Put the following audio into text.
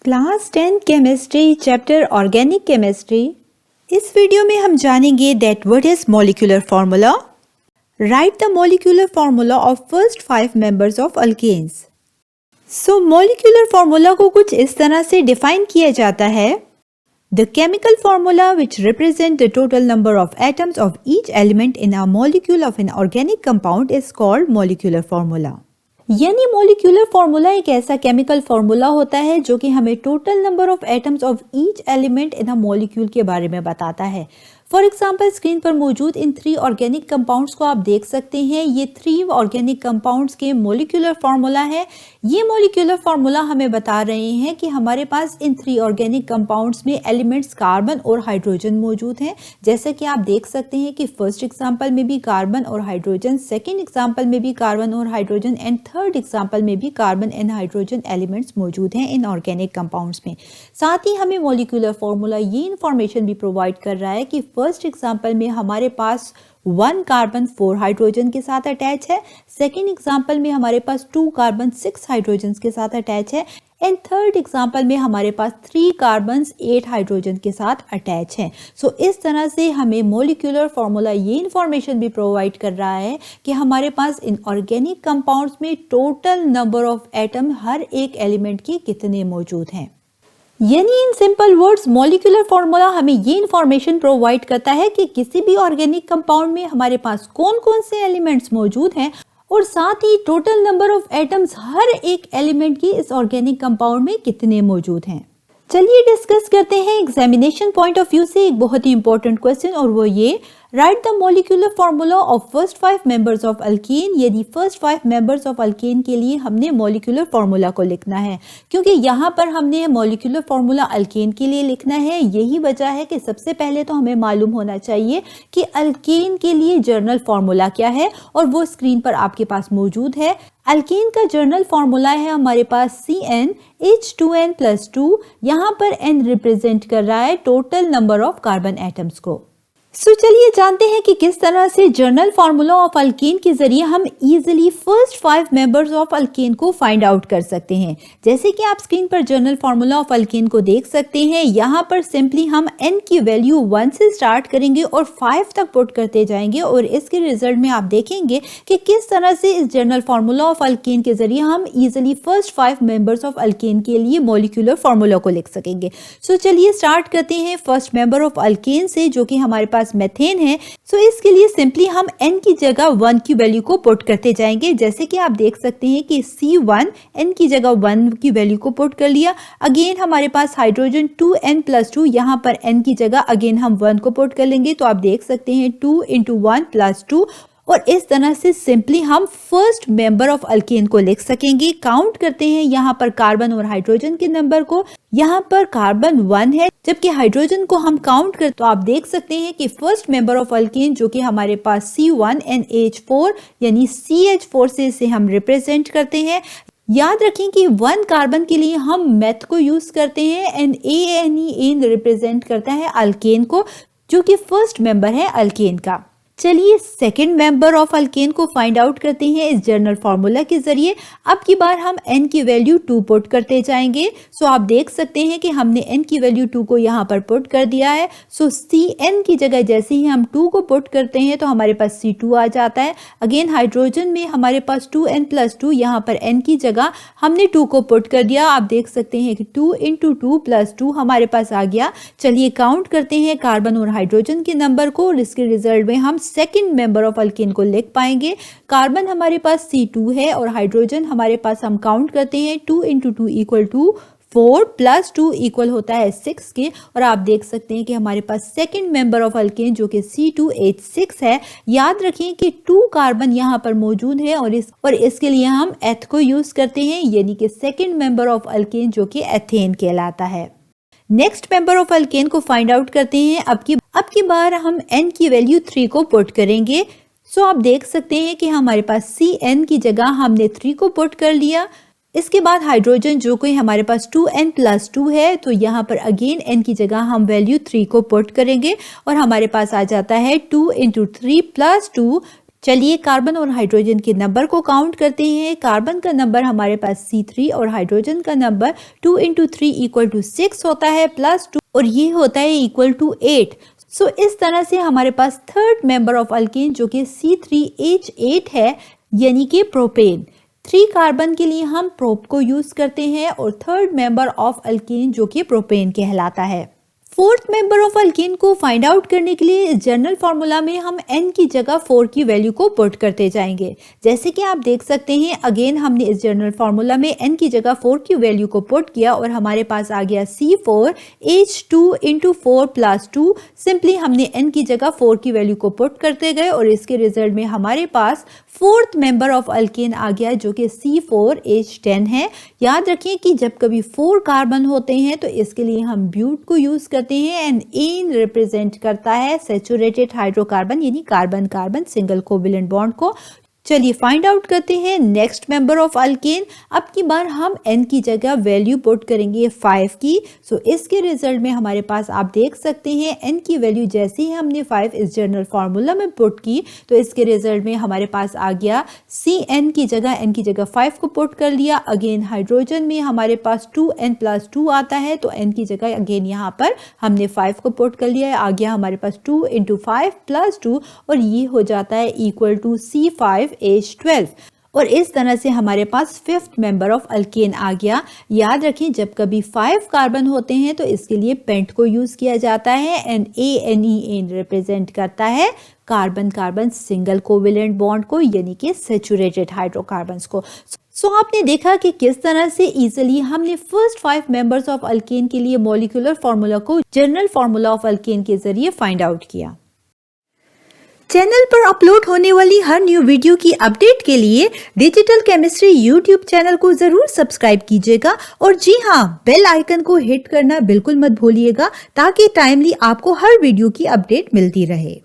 Class 10 chemistry chapter organic chemistry. इस video में हम जानेंगे that what is molecular formula. Write the molecular formula of first 5 members of alkanes. So molecular formula को कुछ इस तरह से डिफाइन किया जाता है। The chemical formula which represent the total number of atoms of each element in a molecule of an organic compound is called molecular formula. यानी molecular formula एक ऐसा केमिकल फार्मूला होता है जो कि हमें total number of atoms of each element in a molecule के बारे में बताता है। फॉर एग्जाम्पल स्क्रीन पर मौजूद इन 3 ऑर्गेनिक कंपाउंड्स को आप देख सकते हैं। ये 3 ऑर्गेनिक कंपाउंड्स के मॉलिक्यूलर फार्मूला है। ये मॉलिक्यूलर फार्मूला हमें बता रहे हैं कि हमारे पास इन 3 ऑर्गेनिक कंपाउंड्स में एलिमेंट्स कार्बन और हाइड्रोजन मौजूद हैं। जैसे कि आप देख सकते हैं कि फर्स्ट एग्जाम्पल में भी कार्बन और हाइड्रोजन, सेकेंड एग्जाम्पल में भी कार्बन और हाइड्रोजन एंड थर्ड एग्जाम्पल में भी कार्बन एंड हाइड्रोजन एलिमेंट्स मौजूद हैं इन ऑर्गेनिक कंपाउंड्स में। साथ ही हमें मॉलिक्यूलर फार्मूला ये इंफॉर्मेशन भी प्रोवाइड कर रहा है कि फर्स्ट एग्जाम्पल में हमारे पास 1 कार्बन 4 हाइड्रोजन के साथ अटैच है, सेकेंड एग्जाम्पल में हमारे पास 2 कार्बन 6 हाइड्रोजन के साथ अटैच है एंड थर्ड एग्जाम्पल में हमारे पास 3 कार्बन 8 हाइड्रोजन के साथ अटैच है। सो इस तरह से हमें मॉलिक्यूलर फार्मूला ये इंफॉर्मेशन भी प्रोवाइड कर रहा है कि हमारे पास इन ऑर्गेनिक कंपाउंड्स में टोटल नंबर ऑफ एटम हर एक एलिमेंट के कितने मौजूद हैं। यानी in simple words molecular formula हमें ये इंफॉर्मेशन प्रोवाइड करता है कि किसी भी ऑर्गेनिक कंपाउंड में हमारे पास कौन कौन से एलिमेंट्स मौजूद हैं और साथ ही टोटल नंबर ऑफ एटम्स हर एक एलिमेंट की इस ऑर्गेनिक कंपाउंड में कितने मौजूद हैं। चलिए डिस्कस करते हैं एग्जामिनेशन पॉइंट ऑफ व्यू से एक बहुत ही इंपॉर्टेंट क्वेश्चन, और वो ये right the molecular formula of first 5 members of alkane. यदि फर्स्ट 5 मेंबर्स ऑफ अल्केन के लिए हमने मॉलिक्यूलर फार्मूला को लिखना है, क्योंकि यहाँ पर हमने मॉलिक्यूलर फार्मूला अल्केन के लिए लिखना है। यही वजह है कि सबसे पहले तो हमें मालूम होना चाहिए कि अल्केन के लिए जर्नल फार्मूला क्या है, और वो स्क्रीन पर आपके पास मौजूद है। अल्केन का जर्नल फार्मूला है हमारे पास CnH2n+2। यहाँ पर n रिप्रेजेंट कर रहा है total number of carbon atoms को। सो चलिए जानते हैं कि किस तरह से जर्नल फार्मूला ऑफ अल्केन के जरिए हम easily first 5 members of alkane को फाइंड आउट कर सकते हैं। जैसे कि आप स्क्रीन पर जर्नल फार्मूला ऑफ अल्केन को देख सकते हैं। यहाँ पर सिंपली हम n की वैल्यू 1 से स्टार्ट करेंगे और 5 तक पुट करते जाएंगे, और इसके रिजल्ट में आप देखेंगे कि किस तरह से इस जर्नल फार्मूला ऑफ अल्केन के जरिए हम easily first 5 members of alkane के लिए मॉलिक्यूलर फार्मूला को लिख सकेंगे। सो चलिए स्टार्ट करते हैं फर्स्ट मेंबर ऑफ अल्केन से, जो कि हमारे पास मेथेन है। सो इसके लिए सिंपली हम n की जगह 1 की वैल्यू को पुट करते जाएंगे। जैसे कि आप देख सकते हैं कि C1 n की जगह 1 की वैल्यू को पुट कर लिया। अगेन हमारे पास हाइड्रोजन 2n+2, यहाँ पर n की जगह अगेन हम 1 को पुट कर लेंगे, तो आप देख सकते हैं 2 × 1 + 2, और इस तरह से सिंपली हम फर्स्ट मेंबर ऑफ अल्केन को लिख सकेंगे। काउंट करते हैं यहाँ पर कार्बन और हाइड्रोजन के नंबर को। यहाँ पर कार्बन 1 है, जबकि हाइड्रोजन को हम काउंट करें तो आप देख सकते हैं कि फर्स्ट मेंबर ऑफ अल्केन जो कि हमारे पास C1NH4 यानी CH4 से इसे हम रिप्रेजेंट करते हैं। याद रखें कि 1 कार्बन के लिए हम मेथ को यूज करते हैं एंड ANE रिप्रेजेंट करता है अल्केन को, जो कि फर्स्ट मेंबर है अल्केन का। चलिए सेकेंड मेंबर ऑफ अल्केन को फाइंड आउट करते हैं इस जर्नल फार्मूला के जरिए। अब की बार हम n की वैल्यू 2 पुट करते जाएंगे। सो आप देख सकते हैं कि हमने n की वैल्यू 2 को यहाँ पर पुट कर दिया है। सो Cn की जगह जैसे ही हम 2 को पुट करते हैं तो हमारे पास C2 आ जाता है। अगेन हाइड्रोजन में हमारे पास 2n+2, यहाँ पर n की जगह हमने 2 को पुट कर दिया। आप देख सकते हैं कि 2 × 2 + 2 हमारे पास आ गया। चलिए काउंट करते हैं कार्बन और हाइड्रोजन के नंबर को, और इसके रिजल्ट में हम सेकेंड मेंबर ऑफ अल्केन को लिख पाएंगे। कार्बन हमारे पास C2 है और हाइड्रोजन हमारे पास हम काउंट करते हैं 2 × 2 = 4 + 2 इक्वल होता है 6 के, और आप देख सकते हैं कि हमारे पास सेकेंड मेंबर ऑफ अल्केन जो कि C2H6 है। याद रखें कि 2 कार्बन यहाँ पर मौजूद है और इसके लिए हम एथ को यूज करते हैं, यानी कि सेकेंड मेंबर ऑफ अल्केन जो कि एथेन कहलाता है। नेक्स्ट मेंबर ऑफ अल्केन को फाइंड आउट करते हैं। अब की बार हम n की वैल्यू 3 को पुट करेंगे। सो आप देख सकते हैं कि हमारे पास Cn की जगह हमने 3 को पुट कर लिया। इसके बाद हाइड्रोजन जो कि हमारे पास 2n+2 है, तो यहाँ पर अगेन n की जगह हम वैल्यू 3 को पुट करेंगे और हमारे पास आ जाता है 2 × 3 + 2 चलिए कार्बन और हाइड्रोजन के नंबर को काउंट करते हैं। कार्बन का नंबर हमारे पास C3 और हाइड्रोजन का नंबर 2 × 3 = 6 होता है, प्लस 2 और ये होता है इक्वल टू 8। सो इस तरह से हमारे पास थर्ड मेंबर ऑफ अल्केन जो कि C3H8 है, यानी कि प्रोपेन। 3 कार्बन के लिए हम प्रोप को यूज करते हैं और थर्ड मेंबर ऑफ अल्केन जो कि प्रोपेन कहलाता है। फोर्थ मेंबर ऑफ अल्केन को फाइंड आउट करने के लिए जनरल फार्मूला में हम n की जगह 4 की वैल्यू को पुट करते जाएंगे। जैसे कि आप देख सकते हैं, अगेन हमने इस जनरल फार्मूला में n की जगह 4 की वैल्यू को पुट किया और हमारे पास आ गया C4H2 × 4 + 2। सिंपली हमने n की जगह 4 की वैल्यू को पुट करते गए और इसके रिजल्ट में हमारे पास फोर्थ मेंबर ऑफ अल्केन आ गया जो कि C4H10 है। याद रखिए कि जब कभी 4 कार्बन होते हैं तो इसके लिए हम ब्यूट को यूज करते हैं एंड एन रिप्रेजेंट करता है सैचुरेटेड हाइड्रोकार्बन यानी carbon carbon single covalent bond को। चलिए फाइंड आउट करते हैं नेक्स्ट मेंबर ऑफ अल्केन। अब की बार हम n की जगह वैल्यू पुट करेंगे 5 की। सो इसके रिजल्ट में हमारे पास आप देख सकते हैं n की वैल्यू जैसे ही हमने 5 इस जनरल फार्मूला में पुट की तो इसके रिजल्ट में हमारे पास आ गया n की जगह 5 को पुट कर लिया। अगेन हाइड्रोजन में हमारे पास 2n + 2 आता है तो n की जगह अगेन यहाँ पर हमने 5 को पुट कर लिया। आ गया हमारे पास 2 × 5 + 2 और ये हो जाता है इक्वल टू C5H12 और इस तरह से हमारे पास फिफ्थ मेंबर ऑफ अल्केन आ गया। याद रखें जब कभी 5 कार्बन होते हैं तो इसके लिए पेंट को यूज किया जाता है एंड ANEN रिप्रेजेंट करता है carbon carbon single covalent bond को यानी कि सैचुरेटेड हाइड्रोकार्बन्स को। सो आपने देखा कि किस तरह से इजीली हमने फर्स्ट 5 मेंबर्स ऑफ अल्केन के लिए मॉलिक्यूलर फार्मूला को जनरल फार्मूला ऑफ अल्केन के जरिए फाइंड आउट किया। चैनल पर अपलोड होने वाली हर न्यू वीडियो की अपडेट के लिए डिजिटल केमिस्ट्री यूट्यूब चैनल को जरूर सब्सक्राइब कीजिएगा और जी हाँ, बेल आइकन को हिट करना बिल्कुल मत भूलिएगा ताकि टाइमली आपको हर वीडियो की अपडेट मिलती रहे।